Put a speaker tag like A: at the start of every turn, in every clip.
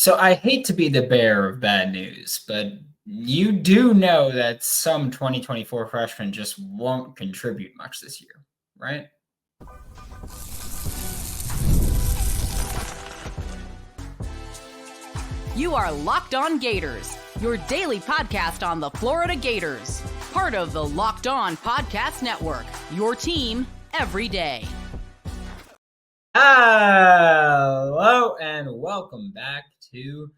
A: So I hate to be the bearer of bad news, but you do know that some 2024 freshmen just won't contribute much this year, right?
B: You are Locked On Gators, your daily podcast on the Florida Gators. Part of the Locked On Podcast Network, your team every day.
A: Hello and welcome back to,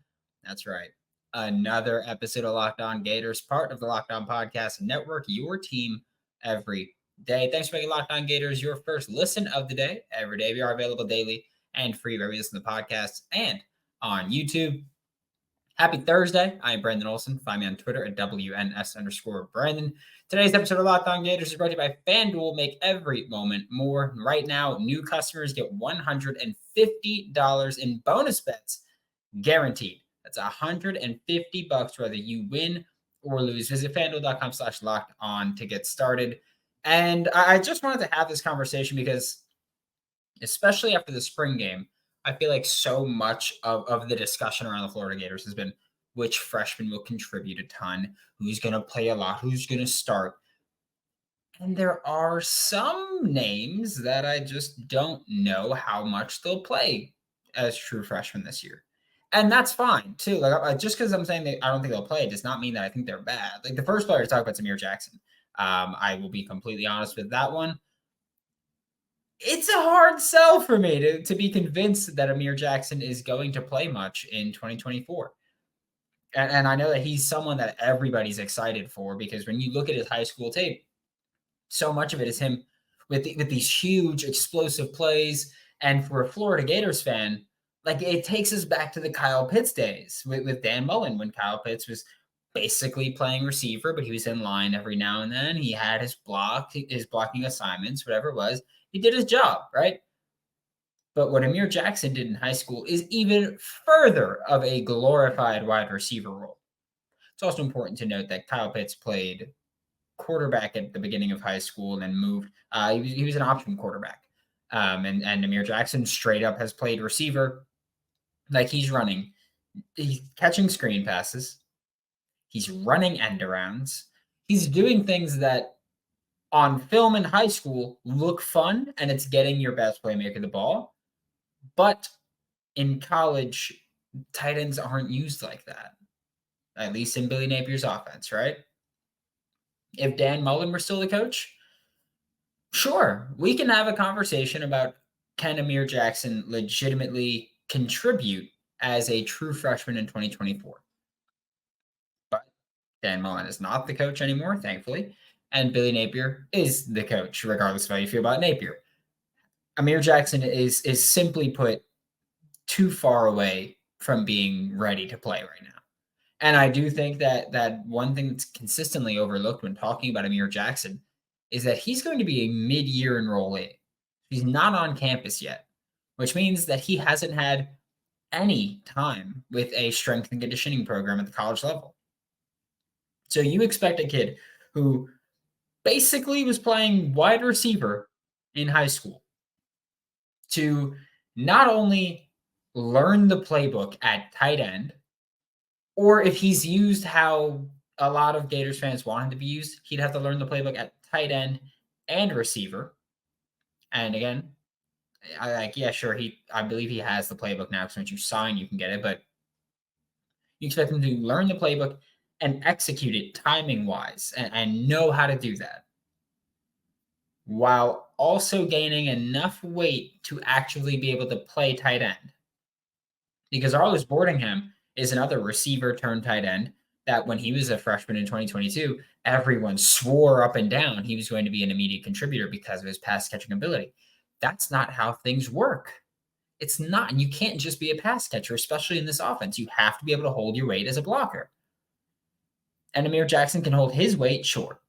A: that's right, another episode of Locked On Gators, part of the Locked On Podcast Network, your team every day. Thanks for making Locked On Gators your first listen of the day. Every day we are available daily and free wherever you listen to podcasts and on YouTube. Happy Thursday. I am Brandon Olsen. Find me on Twitter at WNS_Brandon. Today's episode of Locked On Gators is brought to you by FanDuel. Make every moment more. Right now, new customers get $150 in bonus bets guaranteed. That's $150 whether you win or lose. Visit FanDuel.com/LockedOn to get started. And I just wanted to have this conversation because, especially after the spring game, I feel like so much of the discussion around the Florida Gators has been which freshman will contribute a ton, who's going to play a lot, who's going to start. And there are some names that I just don't know how much they'll play as true freshmen this year. And that's fine, too. Like, just because I'm saying I don't think they'll play does not mean that I think they're bad. Like, the first player to talk about is Amir Jackson. I will be completely honest with that one. It's a hard sell for me to be convinced that Amir Jackson is going to play much in 2024. And I know that he's someone that everybody's excited for because when you look at his high school tape, so much of it is him with these huge explosive plays. And for a Florida Gators fan, like it takes us back to the Kyle Pitts days with Dan Mullen when Kyle Pitts was basically playing receiver, but he was in line every now and then. He had his blocking assignments, whatever it was. He did his job, right? But what Amir Jackson did in high school is even further of a glorified wide receiver role. It's also important to note that Kyle Pitts played quarterback at the beginning of high school and then moved. He was an option quarterback. And Amir Jackson straight up has played receiver. Like he's catching screen passes. He's running end arounds. He's doing things that on film in high school look fun, and it's getting your best playmaker the ball. But in college, tight ends aren't used like that, at least in Billy Napier's offense, right? If Dan Mullen were still the coach, sure, we can have a conversation about can Amir Jackson legitimately contribute as a true freshman in 2024. But Dan Mullen is not the coach anymore, thankfully. And Billy Napier is the coach, regardless of how you feel about Napier. Amir Jackson is simply put too far away from being ready to play right now. And I do think that one thing that's consistently overlooked when talking about Amir Jackson is that he's going to be a mid-year enrollee. He's not on campus yet, which means that he hasn't had any time with a strength and conditioning program at the college level. So you expect a kid who basically was playing wide receiver in high school to not only learn the playbook at tight end, or if he's used how a lot of Gators fans want him to be used, he'd have to learn the playbook at tight end and receiver. And again, I believe he has the playbook now, because once you sign, you can get it, but you expect him to learn the playbook and execute it timing-wise and know how to do that, while also gaining enough weight to actually be able to play tight end. Because Arlis Boardingham is another receiver turned tight end that when he was a freshman in 2022, everyone swore up and down he was going to be an immediate contributor because of his pass catching ability. That's not how things work. It's not. And you can't just be a pass catcher, especially in this offense. You have to be able to hold your weight as a blocker. And Amir Jackson can hold his weight, sure.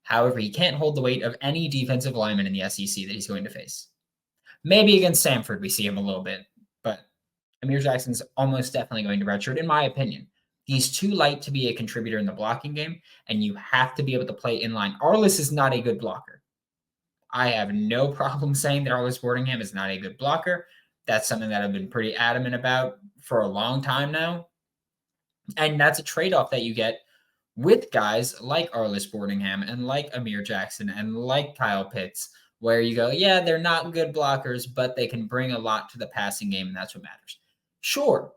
A: However, he can't hold the weight of any defensive lineman in the SEC that he's going to face. Maybe against Samford, we see him a little bit, but Amir Jackson's almost definitely going to redshirt, in my opinion. He's too light to be a contributor in the blocking game, and you have to be able to play in line. Arlis is not a good blocker. I have no problem saying that Arlis Boardingham is not a good blocker. That's something that I've been pretty adamant about for a long time now. And that's a trade-off that you get with guys like Arlis Boardingham and like Amir Jackson and like Kyle Pitts, where you go, yeah, they're not good blockers, but they can bring a lot to the passing game, and that's what matters. Sure,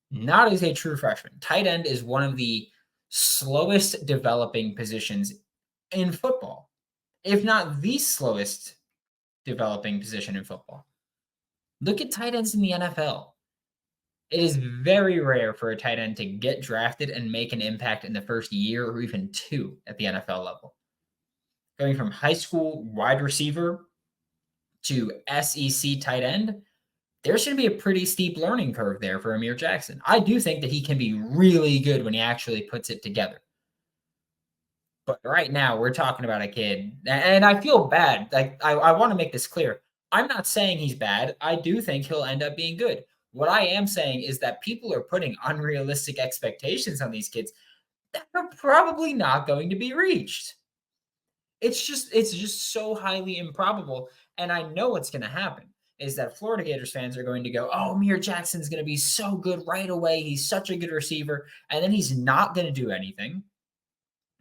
A: not as a true freshman. Tight end is one of the slowest developing positions in football, if not the slowest developing position in football. Look at tight ends in the NFL. It is very rare for a tight end to get drafted and make an impact in the first year or even two at the NFL level. Going from high school wide receiver to SEC tight end, there's going to be a pretty steep learning curve there for Amir Jackson. I do think that he can be really good when he actually puts it together. But right now, we're talking about a kid, and I feel bad. Like, I want to make this clear. I'm not saying he's bad. I do think he'll end up being good. What I am saying is that people are putting unrealistic expectations on these kids that are probably not going to be reached. It's just so highly improbable. And I know what's going to happen is that Florida Gators fans are going to go, oh, Amir Jackson's going to be so good right away. He's such a good receiver. And then he's not going to do anything.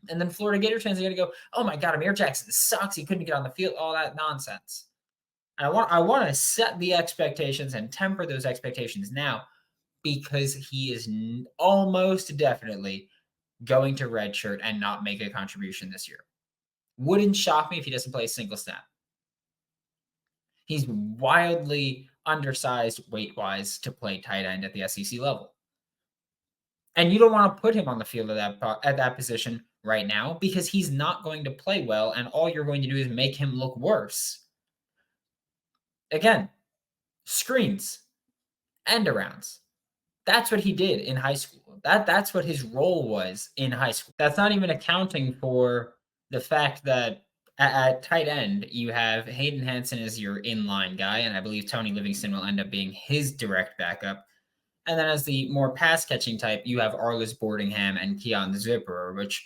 A: And then Florida Gators fans are going to go, oh my God, Amir Jackson sucks. He couldn't get on the field, all that nonsense. And I want to set the expectations and temper those expectations now, because he is almost definitely going to redshirt and not make a contribution this year. Wouldn't shock me if he doesn't play a single snap. He's wildly undersized weight-wise to play tight end at the SEC level. And you don't want to put him on the field at that position right now, because he's not going to play well, and all you're going to do is make him look worse. Again, screens, end arounds. That's what he did in high school. That's what his role was in high school. That's not even accounting for the fact that at tight end, you have Hayden Hansen as your inline guy, and I believe Tony Livingston will end up being his direct backup. And then as the more pass-catching type, you have Arlis Boardingham and Keon Zipper, which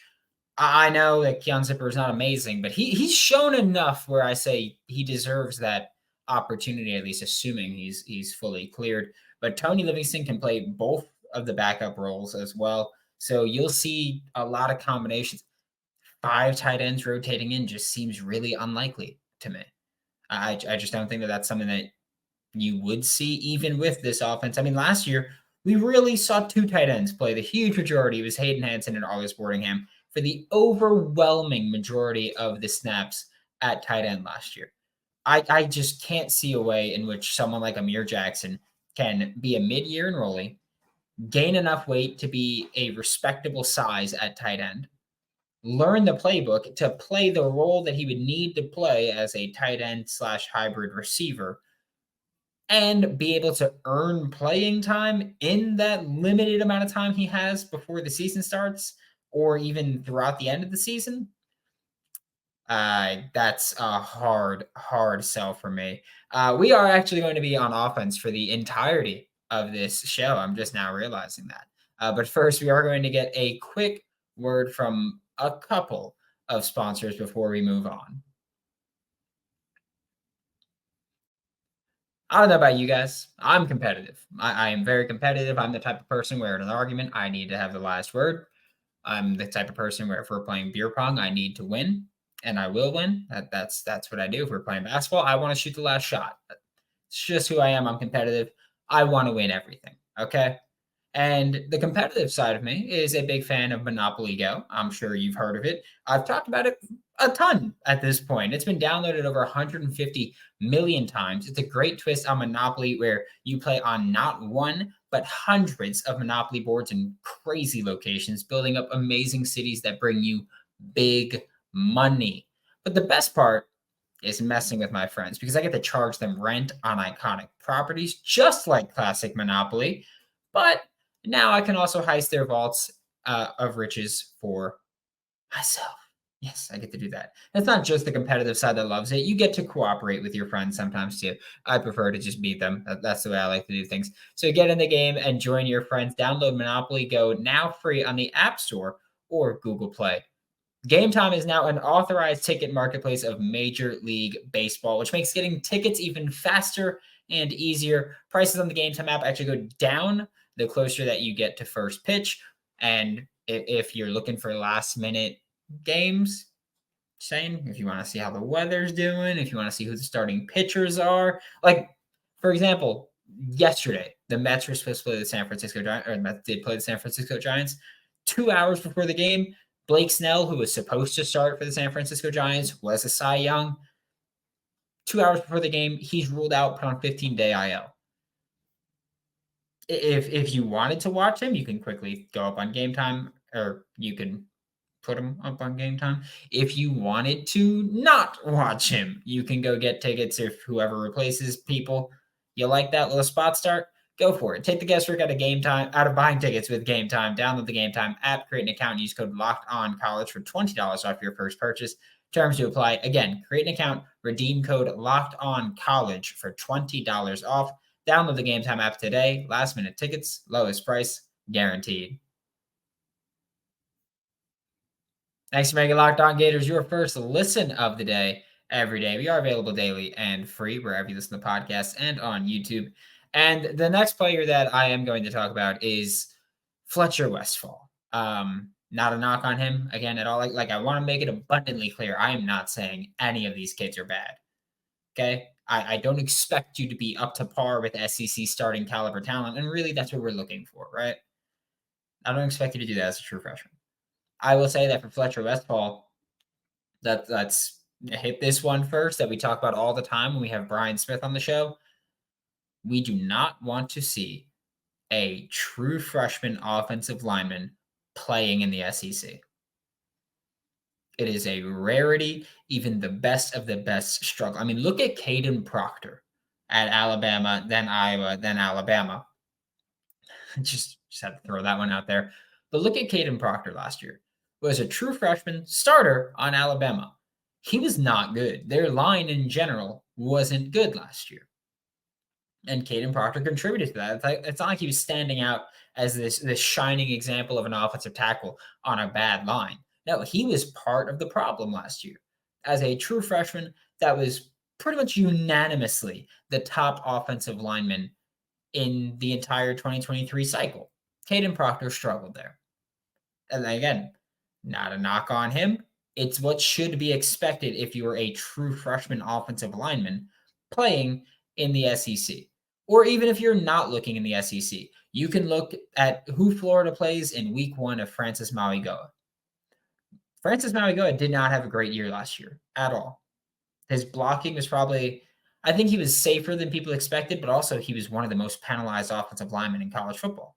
A: I know that Keon Zipper is not amazing, but he's shown enough where I say he deserves that opportunity, at least assuming he's fully cleared. But Tony Livingston can play both of the backup roles as well. So you'll see a lot of combinations. 5 tight ends rotating in just seems really unlikely to me. I just don't think that that's something that you would see even with this offense. I mean, last year, we really saw 2 tight ends play. The huge majority was Hayden Hansen and Arlis Boardingham for the overwhelming majority of the snaps at tight end last year. I just can't see a way in which someone like Amir Jackson can be a mid-year enrollee, gain enough weight to be a respectable size at tight end, learn the playbook to play the role that he would need to play as a tight end / hybrid receiver, and be able to earn playing time in that limited amount of time he has before the season starts, or even throughout the end of the season. That's a hard sell for me. We are actually going to be on offense for the entirety of this show. I'm just now realizing that. But first, we are going to get a quick word from a couple of sponsors before we move on. I don't know about you guys. I'm competitive. I am very competitive. I'm the type of person where in an argument, I need to have the last word. I'm the type of person where if we're playing beer pong, I need to win. And I will win. That's what I do. If we're playing basketball, I want to shoot the last shot. It's just who I am. I'm competitive. I want to win everything. Okay. And the competitive side of me is a big fan of Monopoly Go. I'm sure you've heard of it. I've talked about it a ton at this point. It's been downloaded over 150 million times. It's a great twist on Monopoly where you play on not one, but hundreds of Monopoly boards in crazy locations, building up amazing cities that bring you big money. But the best part is messing with my friends, because I get to charge them rent on iconic properties, just like classic Monopoly. But now I can also heist their vaults of riches for myself. Yes, I get to do that. It's not just the competitive side that loves it. You get to cooperate with your friends sometimes too. I prefer to just beat them. That's the way I like to do things. So get in the game and join your friends. Download Monopoly Go now free on the App Store or Google Play. Game Time is now an authorized ticket marketplace of Major League Baseball, which makes getting tickets even faster and easier. Prices on the Game Time app actually go down the closer that you get to first pitch. And if you're looking for last minute games, saying if you want to see how the weather's doing, if you want to see who the starting pitchers are, like for example, yesterday the Mets were supposed to play the San Francisco Giants, or the Mets did play the San Francisco Giants. 2 hours before the game, Blake Snell, who was supposed to start for the San Francisco Giants, was a Cy Young. 2 hours before the game, he's ruled out, put on 15-day IL. If you wanted to watch him, you can quickly go up on Game Time, or you can put him up on Game Time. If you wanted to not watch him, you can go get tickets if whoever replaces people. You like that little spot start? Go for it. Take the guesswork out of Game Time, out of buying tickets with Game Time. Download the Game Time app, create an account, and use code LOCKEDONCollege for $20 off your first purchase. Terms to apply. Again, create an account, redeem code LOCKEDONCollege for $20 off. Download the Game Time app today. Last minute tickets, lowest price, guaranteed. Thanks for making Locked On Gators your first listen of the day every day. We are available daily and free wherever you listen to podcasts and on YouTube. And the next player that I am going to talk about is Fletcher Westfall. Not a knock on him again at all. Like I want to make it abundantly clear. I am not saying any of these kids are bad. Okay. I don't expect you to be up to par with SEC starting caliber talent. And really that's what we're looking for, right? I don't expect you to do that as a true freshman. I will say that for Fletcher Westfall, let's hit this one first that we talk about all the time when we have Brian Smith on the show. We do not want to see a true freshman offensive lineman playing in the SEC. It is a rarity. Even the best of the best struggle. I mean, look at Caden Proctor at Alabama, then Iowa, then Alabama. Just had to throw that one out there. But look at Caden Proctor last year. Was a true freshman starter on Alabama. He was not good. Their line in general wasn't good last year. And Caden Proctor contributed to that. It's not like he was standing out as this shining example of an offensive tackle on a bad line. No, he was part of the problem last year. As a true freshman, that was pretty much unanimously the top offensive lineman in the entire 2023 cycle. Caden Proctor struggled there. And again, not a knock on him. It's what should be expected if you are a true freshman offensive lineman playing in the SEC. Or even if you're not looking in the SEC, you can look at who Florida plays in week 1 of Francis Mauigoa. Francis Mauigoa did not have a great year last year at all. His blocking was probably, I think he was safer than people expected, but also he was one of the most penalized offensive linemen in college football.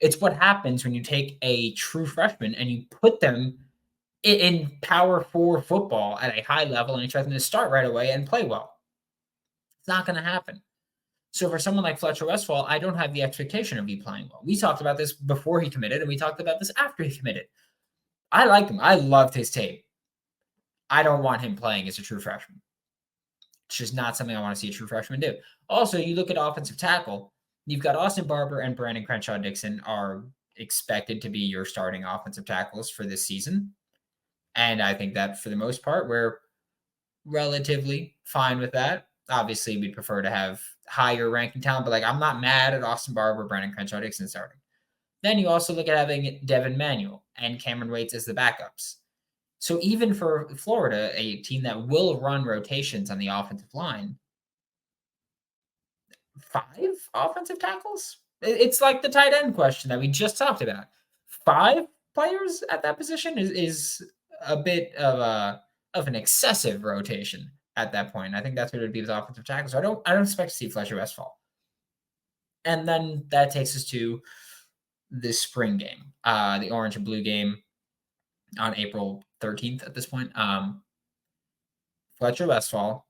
A: It's what happens when you take a true freshman and you put them in Power 4 football at a high level and expect them to start right away and play well. It's not going to happen. So for someone like Fletcher Westfall, I don't have the expectation of you playing well. We talked about this before he committed, and we talked about this after he committed. I like him. I loved his tape. I don't want him playing as a true freshman. It's just not something I want to see a true freshman do. Also, you look at offensive tackle, you've got Austin Barber and Brandon Crenshaw-Dixon are expected to be your starting offensive tackles for this season. And I think that for the most part, we're relatively fine with that. Obviously, we'd prefer to have higher ranking talent, but I'm not mad at Austin Barber, Brandon Crenshaw-Dixon starting. Then you also look at having Devin Manuel and Cameron Waits as the backups. So even for Florida, a team that will run rotations on the offensive line, 5 offensive tackles? It's like the tight end question that we just talked about. 5 players at that position is a bit of an excessive rotation at that point. I think that's what it would be with offensive tackles. So I don't expect to see Fletcher Westfall. And then that takes us to the spring game, the orange and blue game on April 13th at this point. Fletcher Westfall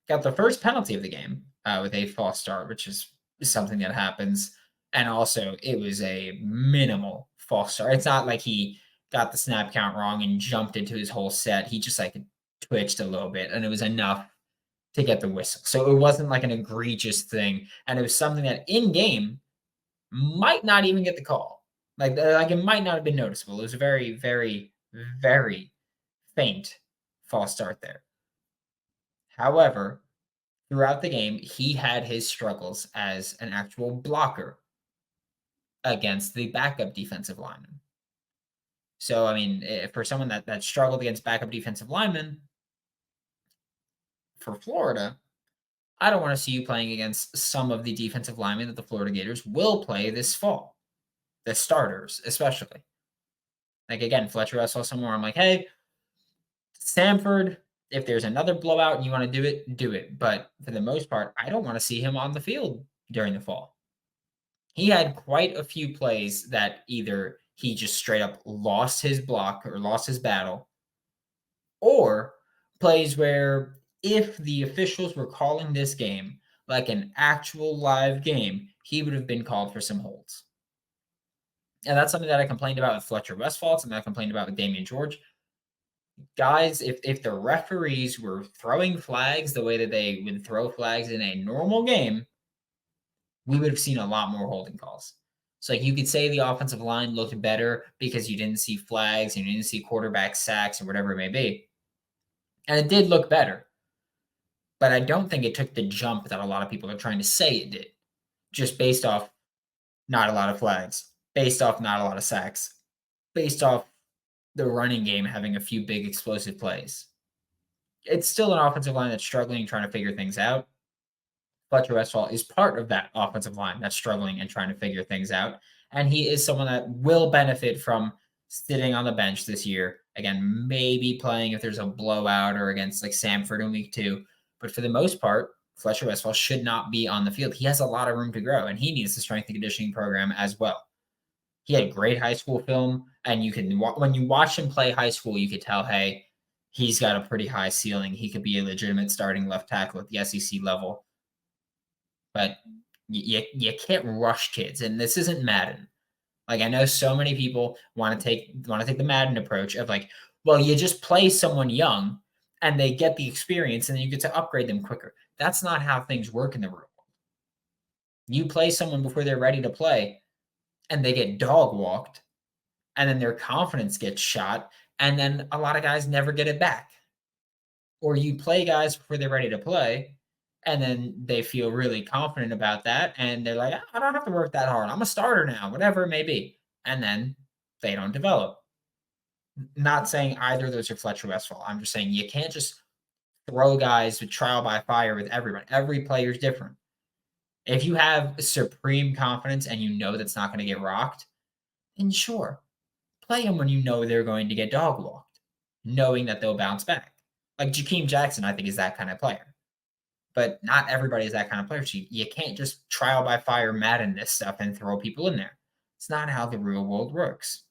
A: got the first penalty of the game with a false start, which is something that happens. And also, it was a minimal false start. It's not like he got the snap count wrong and jumped into his whole set. He just twitched a little bit, and it was enough to get the whistle. So it wasn't like an egregious thing. And it was something that in game might not even get the call. Like it might not have been noticeable. It was a very, very, very faint false start there. However, throughout the game, he had his struggles as an actual blocker against the backup defensive lineman. So, I mean, for someone that struggled against backup defensive linemen for Florida, I don't want to see you playing against some of the defensive linemen that the Florida Gators will play this fall, the starters especially. Like, again, Fletcher Westfall somewhere. I'm like, hey, Samford, if there's another blowout and you want to do it, do it. But for the most part, I don't want to see him on the field during the fall. He had quite a few plays that either he just straight up lost his block or lost his battle, or plays where if the officials were calling this game like an actual live game, he would have been called for some holds. And that's something that I complained about with Fletcher Westfall, something I complained about with Damian George. Guys, if the referees were throwing flags the way that they would throw flags in a normal game, we would have seen a lot more holding calls. So like you could say the offensive line looked better because you didn't see flags and you didn't see quarterback sacks or whatever it may be. And it did look better. But I don't think it took the jump that a lot of people are trying to say it did. Just based off not a lot of flags, based off not a lot of sacks, based off the running game having a few big explosive plays. It's still an offensive line that's struggling, trying to figure things out. Fletcher Westfall is part of that offensive line that's struggling and trying to figure things out. And he is someone that will benefit from sitting on the bench this year. Again, maybe playing if there's a blowout or against like Samford in week 2. But for the most part, Fletcher Westfall should not be on the field. He has a lot of room to grow, and he needs the strength and conditioning program as well. He had great high school film, and you can when you watch him play high school, you could tell, hey, he's got a pretty high ceiling. He could be a legitimate starting left tackle at the SEC level. But you can't rush kids, and this isn't Madden. Like I know so many people want to take the Madden approach of like, well, you just play someone young and they get the experience and then you get to upgrade them quicker. That's not how things work in the real world. You play someone before they're ready to play and they get dog walked and then their confidence gets shot and then a lot of guys never get it back. Or you play guys before they're ready to play and then they feel really confident about that and they're like, I don't have to work that hard. I'm a starter now, whatever it may be. And then they don't develop. Not saying either of those are Fletcher Westfall. I'm just saying you can't just throw guys with trial by fire with everyone. Every player is different. If you have supreme confidence and you know that's not going to get rocked, then sure, play them when you know they're going to get dog walked, knowing that they'll bounce back. Like Jakeem Jackson, I think, is that kind of player. But not everybody is that kind of player. So you can't just trial by fire Madden this stuff and throw people in there. It's not how the real world works.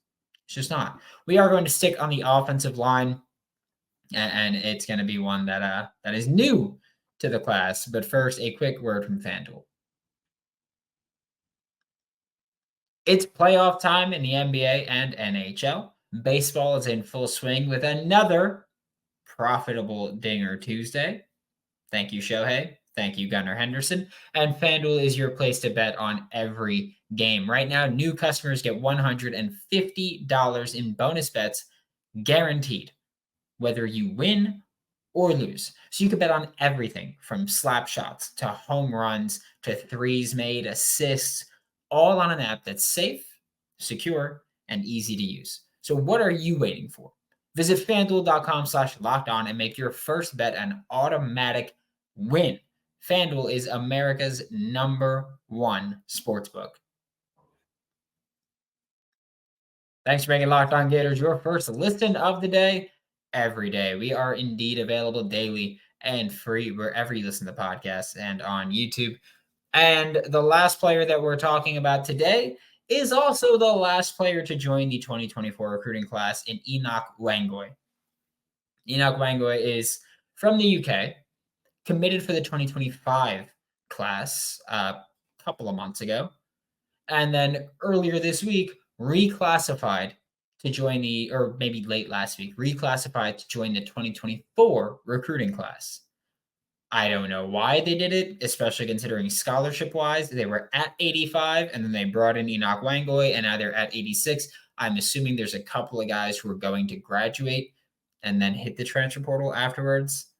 A: It's just not. We are going to stick on the offensive line, and it's going to be one that is new to the class. But first, a quick word from FanDuel. It's playoff time in the NBA and NHL. Baseball is in full swing with another profitable Dinger Tuesday. Thank you, Shohei. Thank you, Gunnar Henderson. And FanDuel is your place to bet on every game. Right now, new customers get $150 in bonus bets guaranteed, whether you win or lose. So you can bet on everything from slap shots to home runs to threes made, assists, all on an app that's safe, secure, and easy to use. So what are you waiting for? Visit FanDuel.com/lockedon and make your first bet an automatic win. FanDuel is America's #1 sportsbook. Thanks for making Locked On Gators your first listen of the day every day. We are indeed available daily and free wherever you listen to podcasts and on YouTube. And the last player that we're talking about today is also the last player to join the 2024 recruiting class in Enoch Wango. Enoch Wango is from the UK, committed for the 2025 class a couple of months ago, and then earlier this week reclassified to join or maybe late last week, reclassified to join the 2024 recruiting class. I don't know why they did it, especially considering scholarship-wise. They were at 85, and then they brought in Enoch Wango, and now they're at 86. I'm assuming there's a couple of guys who are going to graduate and then hit the transfer portal afterwards.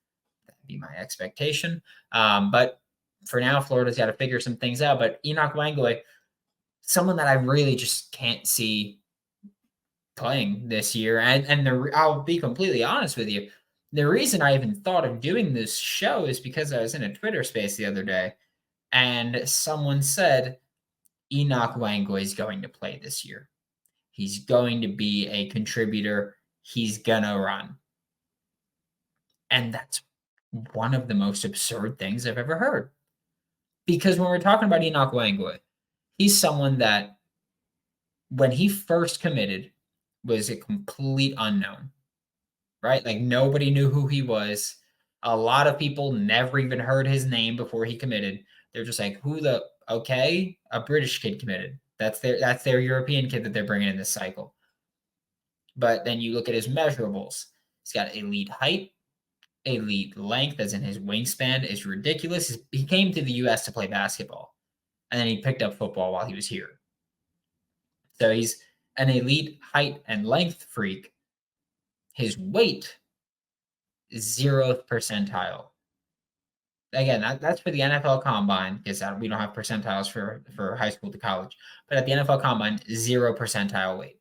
A: be my expectation. But for now, Florida's got to figure some things out. But Enoch Wango, someone that I really just can't see playing this year. And I'll be completely honest with you. The reason I even thought of doing this show is because I was in a Twitter space the other day, and someone said Enoch Wango is going to play this year. He's going to be a contributor. He's going to run. And that's one of the most absurd things I've ever heard. Because when we're talking about Enoch Wango, he's someone that when he first committed was a complete unknown, right? Like nobody knew who he was. A lot of people never even heard his name before he committed. They're just like, a British kid committed. That's their European kid that they're bringing in this cycle. But then you look at his measurables. He's got elite height, elite length, as in his wingspan is ridiculous. He came to the U.S. to play basketball, and then he picked up football while he was here. So he's an elite height and length freak. His weight is 0th percentile. Again, that's for the NFL Combine, because we don't have percentiles for high school to college. But at the NFL Combine, 0 percentile weight.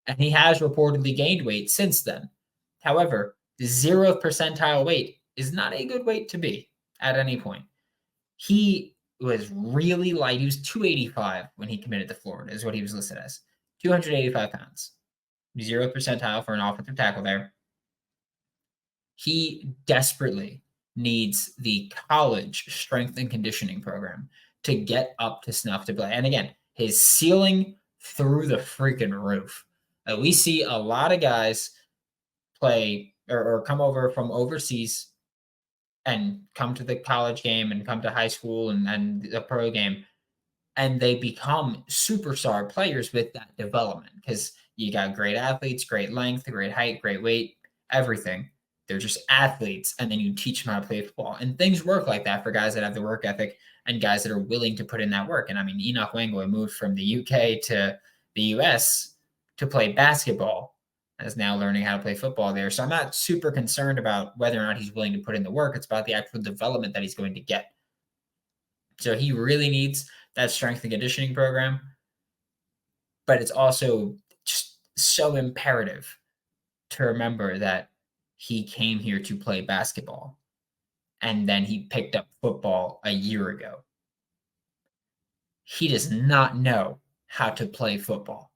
A: And he has reportedly gained weight since then. However, the 0th percentile weight is not a good weight to be at any point. He was really light. He was 285 when he committed to Florida, is what he was listed as. 285 pounds. 0th percentile for an offensive tackle there. He desperately needs the college strength and conditioning program to get up to snuff to play. And again, his ceiling through the freaking roof. We see a lot of guys play or come over from overseas and come to the college game and come to high school and the pro game, and they become superstar players with that development because you got great athletes, great length, great height, great weight, everything. They're just athletes, and then you teach them how to play football. And things work like that for guys that have the work ethic and guys that are willing to put in that work. And I mean, Enoch Wango moved from the UK to the US to play basketball, and is now learning how to play football there. So I'm not super concerned about whether or not he's willing to put in the work. It's about the actual development that he's going to get. So he really needs that strength and conditioning program. But it's also just so imperative to remember that he came here to play basketball, and then he picked up football a year ago. He does not know how to play football.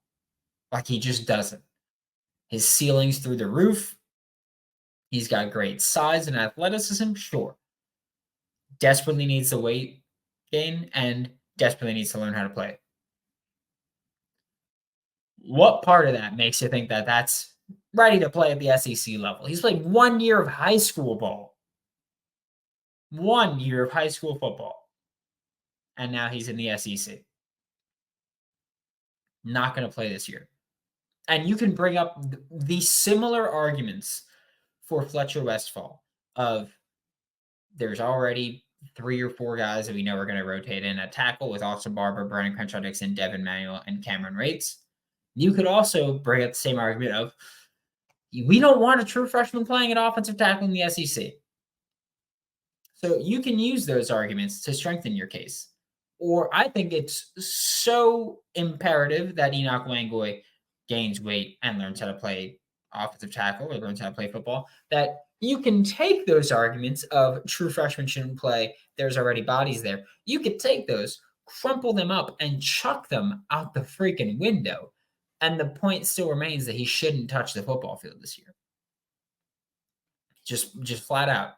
A: Like, he just doesn't. His ceiling's through the roof. He's got great size and athleticism, sure. Desperately needs the weight gain and desperately needs to learn how to play. What part of that makes you think that that's ready to play at the SEC level? He's played 1 year of high school ball. 1 year of high school football. And now he's in the SEC. Not going to play this year. And you can bring up the similar arguments for Fletcher Westfall of there's already 3 or 4 guys that we know are going to rotate in at tackle with Austin Barber, Brian Crenshaw-Dixon, Devin Manuel, and Cameron Rates. You could also bring up the same argument of we don't want a true freshman playing at offensive tackle in the SEC. So you can use those arguments to strengthen your case. Or I think it's so imperative that Enoch Wango gains weight and learns how to play offensive tackle or learns how to play football that you can take those arguments of true freshmen shouldn't play, there's already bodies there. You could take those, crumple them up, and chuck them out the freaking window. And the point still remains that he shouldn't touch the football field this year. Just flat out.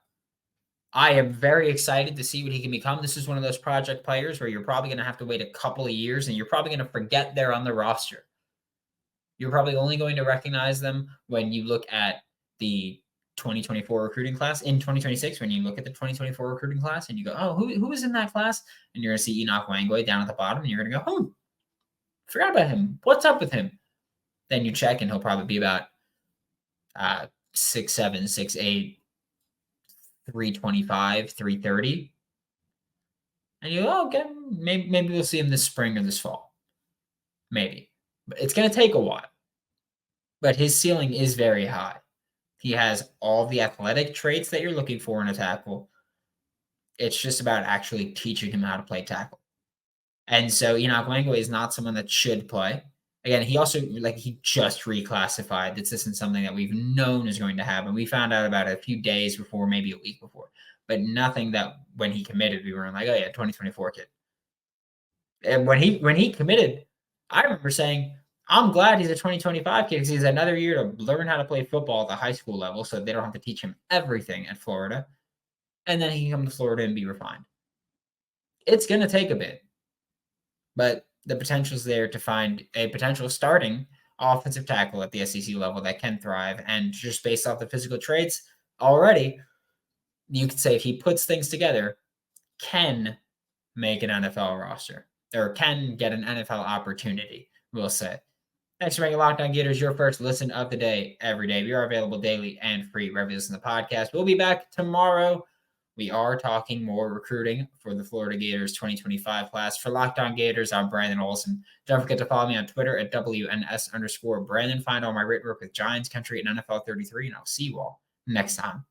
A: I am very excited to see what he can become. This is one of those project players where you're probably going to have to wait a couple of years and you're probably going to forget they're on the roster. You're probably only going to recognize them when you look at the 2024 recruiting class. In 2026, when you look at the 2024 recruiting class and you go, oh, who was in that class? And you're going to see Enoch Wango down at the bottom and you're going to go, oh, forgot about him. What's up with him? Then you check and he'll probably be about 6'7", 6'8", 325, 330. And you go, oh, okay, maybe we'll see him this spring or this fall. Maybe. But it's going to take a while. But his ceiling is very high. He has all the athletic traits that you're looking for in a tackle. It's just about actually teaching him how to play tackle. And so, Enoch Wango is not someone that should play. Again, he also, he just reclassified. This isn't something that we've known is going to happen. We found out about it a few days before, maybe a week before, but nothing that when he committed, we were like, oh yeah, 2024 kid. And when he committed, I remember saying, I'm glad he's a 2025 kid because he's another year to learn how to play football at the high school level so they don't have to teach him everything at Florida. And then he can come to Florida and be refined. It's going to take a bit, but the potential is there to find a potential starting offensive tackle at the SEC level that can thrive. And just based off the physical traits already, you could say if he puts things together, can make an NFL roster or can get an NFL opportunity, we'll say. Thanks for making Locked On Gators your first listen of the day every day. We are available daily and free wherever you listen to the podcast. We'll be back tomorrow. We are talking more recruiting for the Florida Gators 2025 class. For Locked On Gators, I'm Brandon Olsen. Don't forget to follow me on Twitter at WNS_Brandon. Find all my written work with Giants Country and NFL 33, and I'll see you all next time.